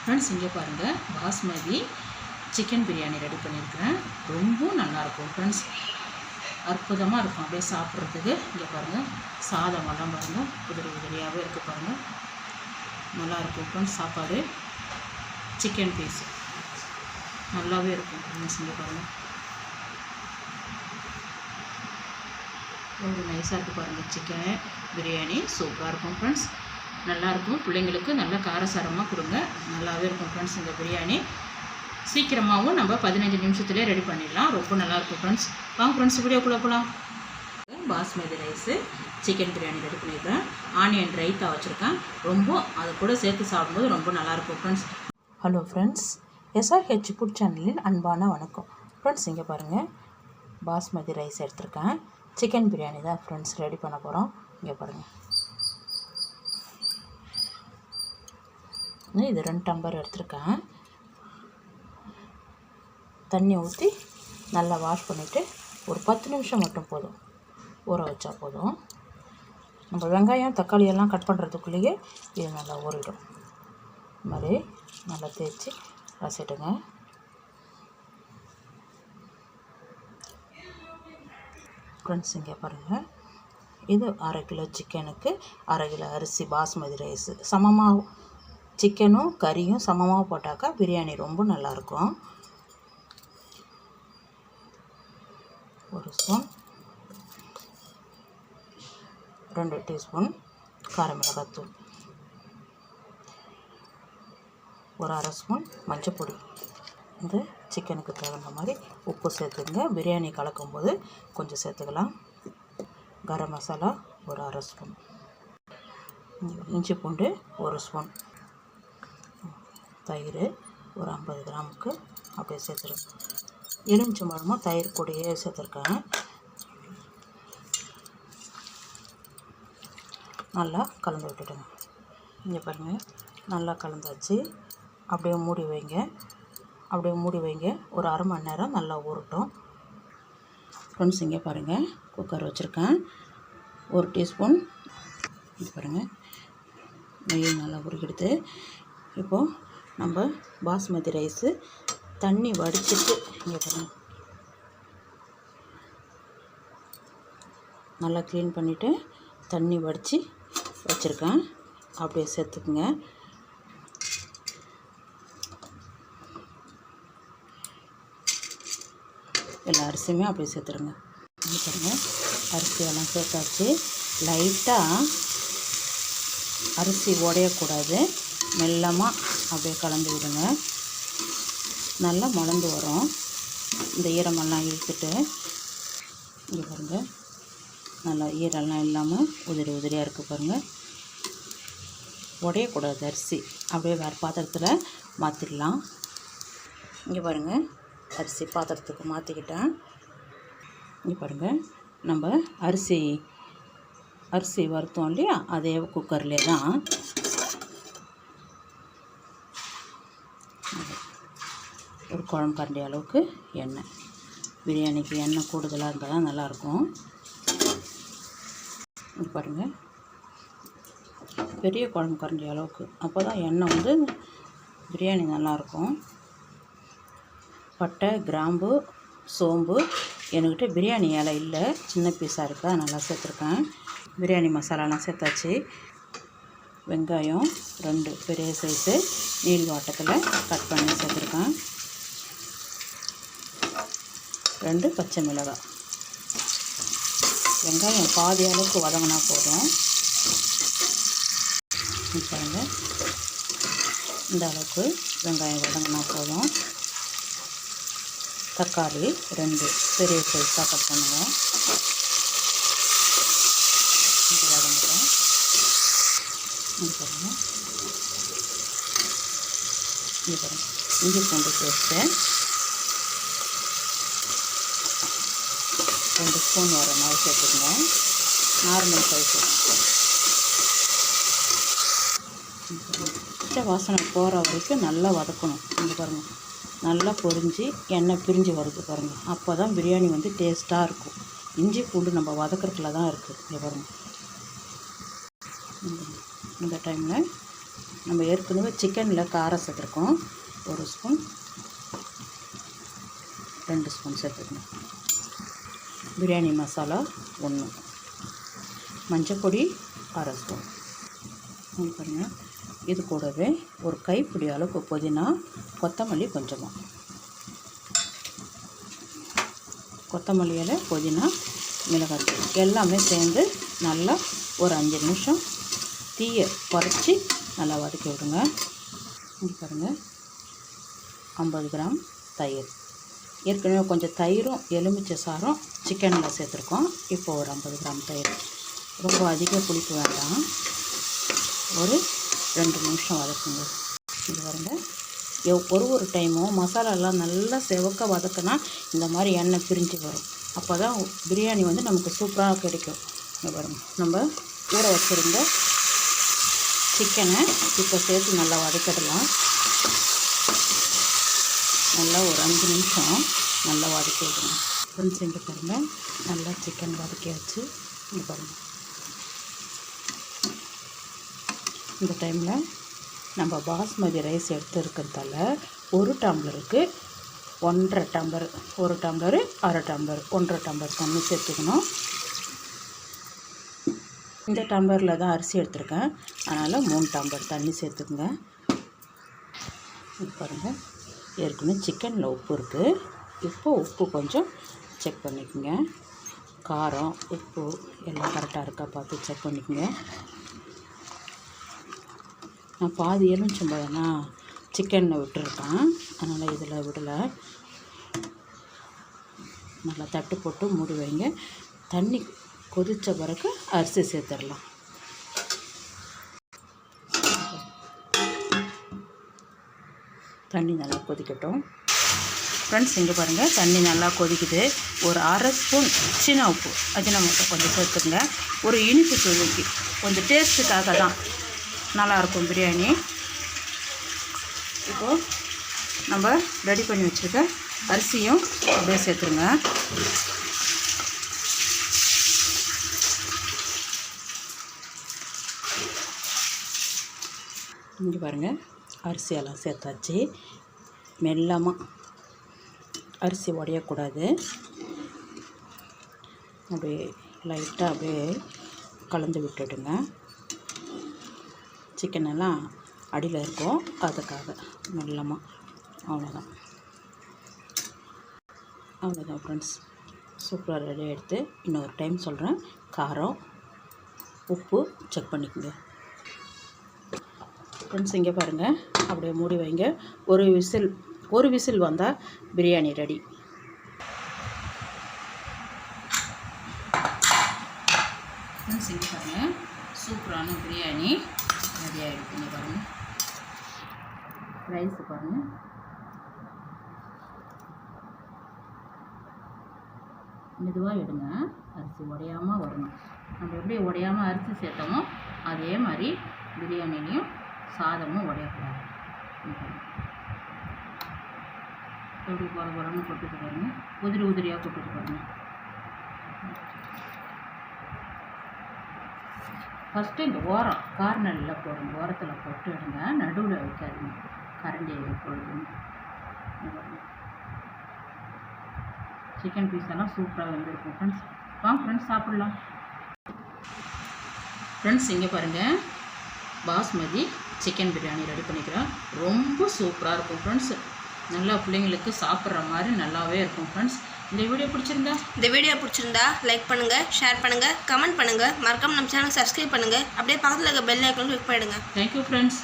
Friends இங்கே பாருங்கள், basmati chicken biryani ready பண்ணியிருக்கிறேன். ரொம்ப நல்லாயிருக்கும் ஃப்ரெண்ட்ஸ், அற்புதமாக இருக்கும் அப்படியே சாப்பிட்றதுக்கு. இங்கே பாருங்கள், சாதமெல்லாம் பாருங்கள் உதிரி உதிரியாகவே இருக்குது பாருங்கள், நல்லாயிருக்கும் ஃப்ரெண்ட்ஸ். சாப்பாடு சிக்கன் பீஸ் நல்லாவே இருக்கும் ஃப்ரெண்ட்ஸ். இங்கே பாருங்கள், ரொம்ப நைஸாக இருக்குது பாருங்கள். சிக்கன் பிரியாணி சூப்பராக இருக்கும் ஃப்ரெண்ட்ஸ், நல்லாயிருக்கும். பிள்ளைங்களுக்கு நல்லா காரசாரமாக கொடுங்க, நல்லாவே இருக்கும் ஃப்ரெண்ட்ஸ். இந்த பிரியாணி சீக்கிரமாகவும் நம்ம 15 நிமிஷத்துலேயே ரெடி பண்ணிடலாம், ரொம்ப நல்லாயிருக்கும் ஃப்ரெண்ட்ஸ். வாங்க ஃப்ரெண்ட்ஸ், வீடியோக்குள்ளே போகலாம். Basmati rice chicken biryani ready பண்ணியிருக்கேன். ஆனியன் ரைத்தா வச்சுருக்கேன், ரொம்ப அது கூட சேர்த்து சாப்பிடும்போது ரொம்ப நல்லாயிருக்கும் friends. Hello friends, SRH food சேனலின் அன்பான வணக்கம் ஃப்ரெண்ட்ஸ். இங்கே பாருங்கள், பாஸ்மதி ரைஸ் எடுத்திருக்கேன். சிக்கன் பிரியாணி தான் ஃப்ரெண்ட்ஸ் ரெடி பண்ண போகிறோம். இங்கே பாருங்கள், இது 2 டம்ளர் எடுத்திருக்கேன். தண்ணி ஊற்றி நல்லா வாஷ் பண்ணிவிட்டு ஒரு 10 நிமிஷம் மட்டும் போதும், ஊற வச்சா போதும். நம்ம வெங்காயம் தக்காளி எல்லாம் கட் பண்ணுறதுக்குள்ளேயே இது நல்லா ஊறிடும். இது மாதிரி நல்லா தேய்ச்சி ரசிடுங்க. ஃப்ரெண்ட்ஸ் இங்கே பாருங்கள், இது 1/2 கிலோ சிக்கனுக்கு 1/2 கிலோ அரிசி பாஸ்மதி ரைஸு. சமமாக சிக்கனும் கறியும் சமமாக போட்டாக்கா பிரியாணி ரொம்ப நல்லாயிருக்கும். 1 ஸ்பூன், 2 டீஸ்பூன் காரம் மிளகாத்தூள், ஒரு 1/2 ஸ்பூன் மஞ்சள். இந்த சிக்கனுக்கு தகுந்த மாதிரி உப்பு சேர்த்துங்க. பிரியாணி கலக்கும்போது கொஞ்சம் சேர்த்துக்கலாம். கரம் மசாலா ஒரு 1/2 ஸ்பூன், இஞ்சி பூண்டு 1 ஸ்பூன், தயிர் ஒரு 50 கிராமுக்கு அப்படியே சேர்த்துருங்க. எலுமிச்சம்பழமும் தயிர் கூடயே சேர்த்துருக்கேன். நல்லா கலந்து விட்டுடுங்க. இங்கே பாருங்கள், நல்லா கலந்தாச்சு. அப்படியே மூடி வைங்க, அப்படியே மூடி வைங்க. ஒரு 1/2 மணி நேரம் நல்லா ஊறட்டும் ஃப்ரெண்ட்ஸ். இங்கே பாருங்கள், குக்கர் வச்சுருக்கேன். 1 டீஸ்பூன் இங்கே பாருங்கள், நெய் நல்லா உருகிடுது. இப்போது நம்ம பாஸ்மதி ரைஸு தண்ணி வடிச்சிட்டு இங்கே பாருங்கள், நல்லா க்ளீன் பண்ணிவிட்டு தண்ணி வடித்து வச்சுருக்கேன். அப்படியே சேர்த்துக்குங்க. எல்லா அரிசியுமே அப்படியே சேர்த்துருங்க. இங்கே பாருங்கள், அரிசியெல்லாம் சேர்த்தாச்சு. லைட்டாக அரிசி உடையக்கூடாது, மெல்லமாக அப்படியே கலந்து விடுங்க. நல்லா மலர்ந்து வரும். இந்த ஈரமெல்லாம் இழுத்துட்டு இங்கே பாருங்கள், நல்லா ஈரெல்லாம் இல்லாமல் உதிரி உதிரியாக இருக்குது பாருங்கள். உடையக்கூடாது அரிசி. அப்படியே வேறு பாத்திரத்தில் மாற்றிடலாம். இங்கே பாருங்கள், அரிசி பாத்திரத்துக்கு மாற்றிக்கிட்டேன். இங்கே பாருங்கள், நம்ம அரிசி வறுத்தோம் இல்லையா, அதே குக்கர்லேயே தான் ஒரு குழம்பு கரண்டி அளவுக்கு எண்ணெய். பிரியாணிக்கு எண்ணெய் கூடுதலாக இருந்தால் தான் நல்லாயிருக்கும். இங்கே பாருங்கள், பெரிய குழம்பு கரண்டி அளவுக்கு, அப்போ தான் எண்ணெய் வந்து பிரியாணி நல்லாயிருக்கும். பட்டை, கிராம்பு, சோம்பு, என்கிட்ட பிரியாணி இலை இல்லை, சின்ன பீஸாக இருக்கா, நல்லா சேர்த்துருக்கேன். பிரியாணி மசாலாலாம் சேர்த்தாச்சு. வெங்காயம் 2 பெரிய சைஸு நீள்வாட்டத்தில் கட் பண்ணி சேர்த்துருக்கேன். 2 பச்சை மிளகாய். வெங்காயம் பாதி அளவுக்கு வதங்கினா போதும். பாருங்கள், இந்த அளவுக்கு வெங்காயம் வதங்கினா போதும். தக்காளி 2 பெரிய சைஸாக கட் பண்ணுவேன். இது வதங்கிட்டேன். இது பாருங்கள், இது பாருங்கள், இஞ்சி பூண்டு பேஸ்ட்டு 2 ஸ்பூன் வர மாதிரி சேர்த்துக்கங்க. Normal size. வாசனை போகிற வரைக்கும் நல்லா வதக்கணும். இங்கே பாருங்கள், நல்லா பொரிஞ்சு எண்ணெய் பிரிஞ்சு வருது பாருங்கள், அப்போ தான் பிரியாணி வந்து டேஸ்ட்டாக இருக்கும். இஞ்சி பூண்டு நம்ம வதக்கிறதுல தான் இருக்குது. இங்கே பாருங்கள், இந்த டைமில் நம்ம ஏற்கனவே சிக்கனில் காரம் சேர்த்துருக்கோம். 1 ஸ்பூன் 2 ஸ்பூன் சேர்த்துக்கணும். பிரியாணி மசாலா 1, மஞ்சப்பொடி 1/2 ஸ்பூன். பாருங்கள், இது கூடவே ஒரு கைப்பிடி அளவுக்கு புதினா, கொத்தமல்லி கொஞ்சமாக, கொத்தமல்லி இலை, புதினா, மிளகாய் எல்லாமே சேர்ந்து நல்லா ஒரு 5 நிமிஷம் தீயை குறைச்சி நல்லா வதக்கி விடுங்க. இங்கே பாருங்கள், 50 கிராம் தயிர். ஏற்கனவே கொஞ்சம் தயிரும் எலுமிச்சை சாரும் சிக்கனில் சேர்த்துருக்கோம். இப்போ ஒரு 50 கிராம் தயிர். ரொம்ப அதிக புளிப்பு வேண்டாம். ஒரு 2 நிமிஷம் வதக்குங்க. இது பாருங்கள், ஒரு டைமும் மசாலாலாம் நல்லா செவக்க வதக்கினா இந்த மாதிரி எண்ணெய் பிரிஞ்சு வரும். அப்போ தான் பிரியாணி வந்து நமக்கு சூப்பராக கிடைக்கும். இங்கே பாருங்கள், நம்ம ஊற வச்சுருந்த சிக்கனை இப்போ சேர்த்து நல்லா வதக்கிடலாம். நல்லா ஒரு 5 நிமிஷம் நல்லா வதக்கி விடணும். ஃப்ரெண்ட்ஸ், இங்கே பாருங்கள், நல்லா சிக்கன் வதக்கியாச்சு. இங்கே பாருங்கள், இந்த டைமில் நம்ம பாஸ்மதி ரைஸ் எடுத்து இருக்கிறதால 1 டம்ளருக்கு 1.5 டம்ளர், 1 டம்ளரு 1/2 டம்ளர், 1.5 டம்ளர் தண்ணி சேர்த்துக்கணும். இந்த டம்ளரில் தான் அரிசி எடுத்துருக்கேன், அதனால் 3 டம்ளர் தண்ணி சேர்த்துக்குங்க. பாருங்கள், ஏற்கனவே சிக்கனில் உப்பு இருக்குது. இப்போ உப்பு கொஞ்சம் செக் பண்ணிக்கோங்க. காரம், உப்பு எல்லாம் கரெக்டாக இருக்கா பார்த்து செக் பண்ணிக்கோங்க. நான் பாதி எலுமிச்சம்பழம்னா சிக்கனில் விட்டுருக்கேன், அதனால் இதில் விடலை. நல்லா தட்டு போட்டு மூடி வைங்க. தண்ணி கொதித்த பிறகு அரிசி சேர்த்துடலாம். தண்ணி நல்லா கொதிக்கட்டும். ஃப்ரெண்ட்ஸ், இங்கே பாருங்கள், தண்ணி நல்லா கொதிக்குது. ஒரு 1/2 ஸ்பூன் சின்ன உப்பு அஜினமோட்டோ கொஞ்சம் சேர்த்துக்குங்க. ஒரு இனிப்பு சுவைக்கு, கொஞ்சம் டேஸ்ட்டுக்காக தான் நல்லாயிருக்கும் பிரியாணி. இப்போது நம்ம ரெடி பண்ணி வச்சுருக்க அரிசியும் அப்படியே சேர்த்துருங்க. இங்கே பாருங்கள், அரிசியெல்லாம் சேர்த்தாச்சு. மெல்லமாக, அரிசி உடையக்கூடாது. அப்படியே லைட்டாக அப்படியே கலந்து விட்டுடுங்க. சிக்கனெல்லாம் அடியில் இருக்கும், அதுக்காக மெல்லமாக. அவ்வளோதான் ஃப்ரெண்ட்ஸ், சூப்பராக ரெடி எடுத்து இன்னொரு டைம் சொல்கிறேன். காரம், உப்பு செக் பண்ணிக்கோங்க. ஃப்ரெண்ட்ஸ், இங்கே பாருங்கள், அப்படியே மூடி வைங்க. ஒரு விசில் வந்தால் பிரியாணி ரெடி. ஃப்ரெண்ட்ஸ், இங்கே பாருங்கள், சூப்பரான பிரியாணி ரெடி ஆகிடுச்சுங்க. பாருங்கள், ரைஸு பாருங்கள், மெதுவாக எடுங்க. அரிசி உடையாமல் வரணும். நம்ம எப்படி உடையாமல் அரிசி சேர்த்தோமோ அதே மாதிரி பிரியாணிலையும் சாதமும் உடையக்கூடாது. எப்படி குறன்னு கொட்டுட்டு பாருங்கள், உதிரியாக கொட்டுட்டு பாருங்கள். ஃபஸ்ட்டு இந்த ஓரம் கார்னரில் போடுங்க, ஓரத்தில் போட்டு எடுங்க, நடுவில் வைக்காதுங்க. கரண்டி எப்பொழுதும். சிக்கன் பீஸ் எல்லாம் சூப்பராக வந்துருக்கும். ஃப்ரெண்ட்ஸ், வாங்க ஃப்ரெண்ட்ஸ் சாப்பிட்லாம். ஃப்ரெண்ட்ஸ், இங்கே பாருங்கள், பாஸ்மதி சிக்கன் பிரியாணி ரெடி பண்ணிக்கிறேன். ரொம்ப சூப்பராக இருக்கும் ஃப்ரெண்ட்ஸ். நல்லா பிள்ளைங்களுக்கு சாப்பிட்ற மாதிரி நல்லாவே இருக்கும் ஃப்ரெண்ட்ஸ். இந்த வீடியோ பிடிச்சிருந்தா லைக் பண்ணுங்கள், ஷேர் பண்ணுங்கள், கமெண்ட் பண்ணுங்கள். மறக்காம நம்ம சேனல் சப்ஸ்கிரைப் பண்ணுங்கள். அப்படியே பக்கத்தில் இருக்க பெல் ஐக்கான் கிளிக் பண்ணிடுங்க. Thank you friends.